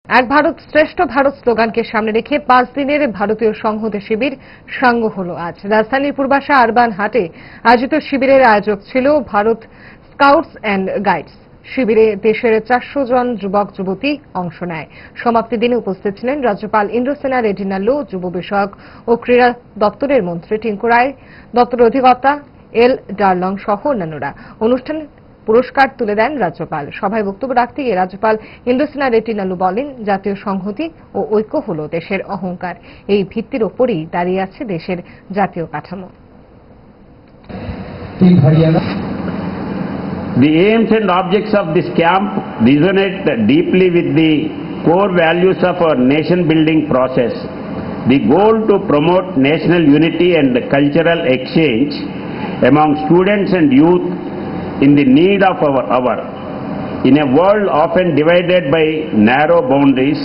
এক ভারত শ্রেষ্ঠ ভারত স্লোগানকে সামনে রেখে 5 দিনের ভারতীয় সংহতি শিবির সাঙ্গ হল আজ। রাজধানীর পূর্বাশা আরবান হাটে আয়োজিত শিবিরের আয়োজক ছিল ভারত স্কাউটস অ্যান্ড গাইডস। শিবিরে দেশের 400 জন যুবক যুবতী অংশ নেয়। সমাপ্তি দিনে উপস্থিত ছিলেন রাজ্যপাল ইন্দ্রসেনা রেড্ডি নাল্লু, যুব বিষয়ক ও ক্রীড়া দপ্তরের মন্ত্রী টিঙ্কু রায়, দপ্তর অধিকর্তা এল ডার্লং সহ অন্যান্যরা। অনুষ্ঠানে পুরস্কার তুলে দেন রাজ্যপাল। সভায় বক্তব্য রাখতে গিয়ে রাজ্যপাল ইন্দ্রসেনা রেড্ডি নাল্লু বলেন, জাতীয় সংহতি ও ঐক্য হল দেশের অহংকার। এই ভিত্তির ওপরই দাঁড়িয়ে আছে দেশের জাতীয় কাঠামো। The aims and objects of this camp resonate deeply with the core values of our nation-building process. The goal to promote national unity and cultural exchange among students and youth in the need of our hour. In a world often divided by narrow boundaries,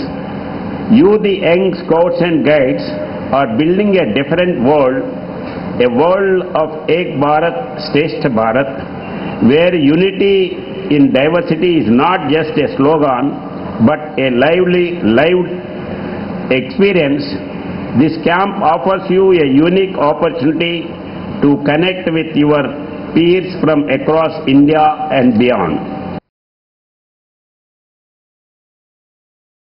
you, the young scouts and guides, are building a different world, a world of Ek Bharat, Shrestha Bharat, where unity in diversity is not just a slogan, but a lived experience. This camp offers you a unique opportunity to connect with your peers from across India and beyond.